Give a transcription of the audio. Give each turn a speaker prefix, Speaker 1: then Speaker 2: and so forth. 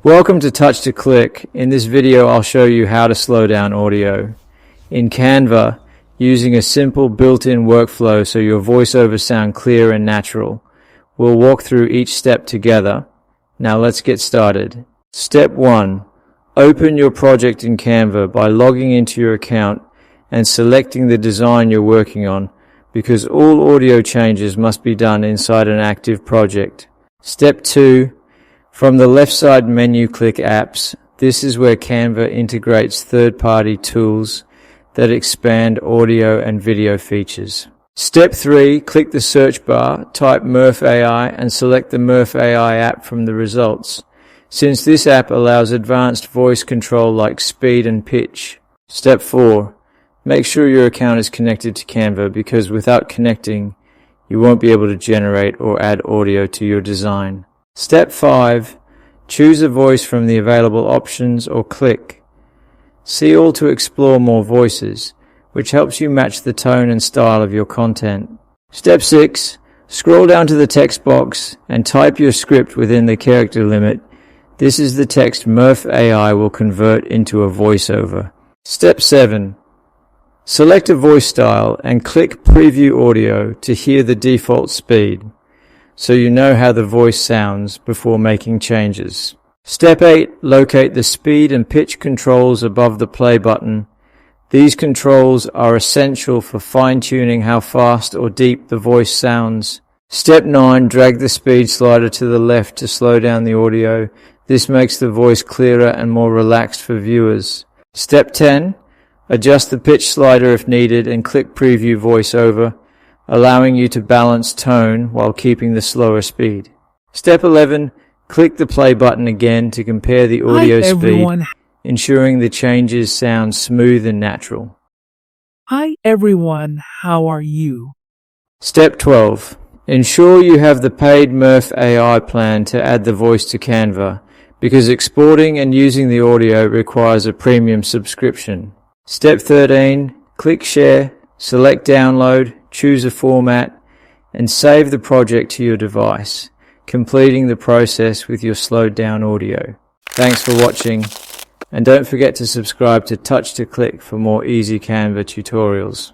Speaker 1: Welcome to Touch to Click. In this video I'll show you how to slow down audio. In Canva, using a simple built-in workflow so your voiceovers sound clear and natural. We'll walk through each step together. Now let's get started. Step 1. Open your project in Canva by logging into your account and selecting the design you're working on, because all audio changes must be done inside an active project. Step 2. From the left side menu, click Apps. This is where Canva integrates third-party tools that expand audio and video features. Step 3. Click the search bar, type Murf AI and select the Murf AI app from the results, since this app allows advanced voice control like speed and pitch. Step 4. Make sure your account is connected to Canva, because without connecting, you won't be able to generate or add audio to your design. Step 5. Choose a voice from the available options or click See All to explore more voices, which helps you match the tone and style of your content. Step 6. Scroll down to the text box and type your script within the character limit. This is the text Murf AI will convert into a voiceover. Step 7. Select a voice style and click Preview Audio to hear the default speed, so you know how the voice sounds before making changes. Step 8. Locate the speed and pitch controls above the play button. These controls are essential for fine-tuning how fast or deep the voice sounds. Step 9. Drag the speed slider to the left to slow down the audio. This makes the voice clearer and more relaxed for viewers. Step 10. Adjust the pitch slider if needed and click Preview Voiceover, allowing you to balance tone while keeping the slower speed. Step 11. Click the play button again to compare the audio speed, ensuring the changes sound smooth and natural.
Speaker 2: Hi everyone, how are you?
Speaker 1: Step 12. Ensure you have the paid Murf AI plan to add the voice to Canva, because exporting and using the audio requires a premium subscription. Step 13. Click Share, select Download, choose a format, and save the project to your device, completing the process with your slowed down audio. Thanks for watching, and don't forget to subscribe to Touch to Click for more easy Canva tutorials.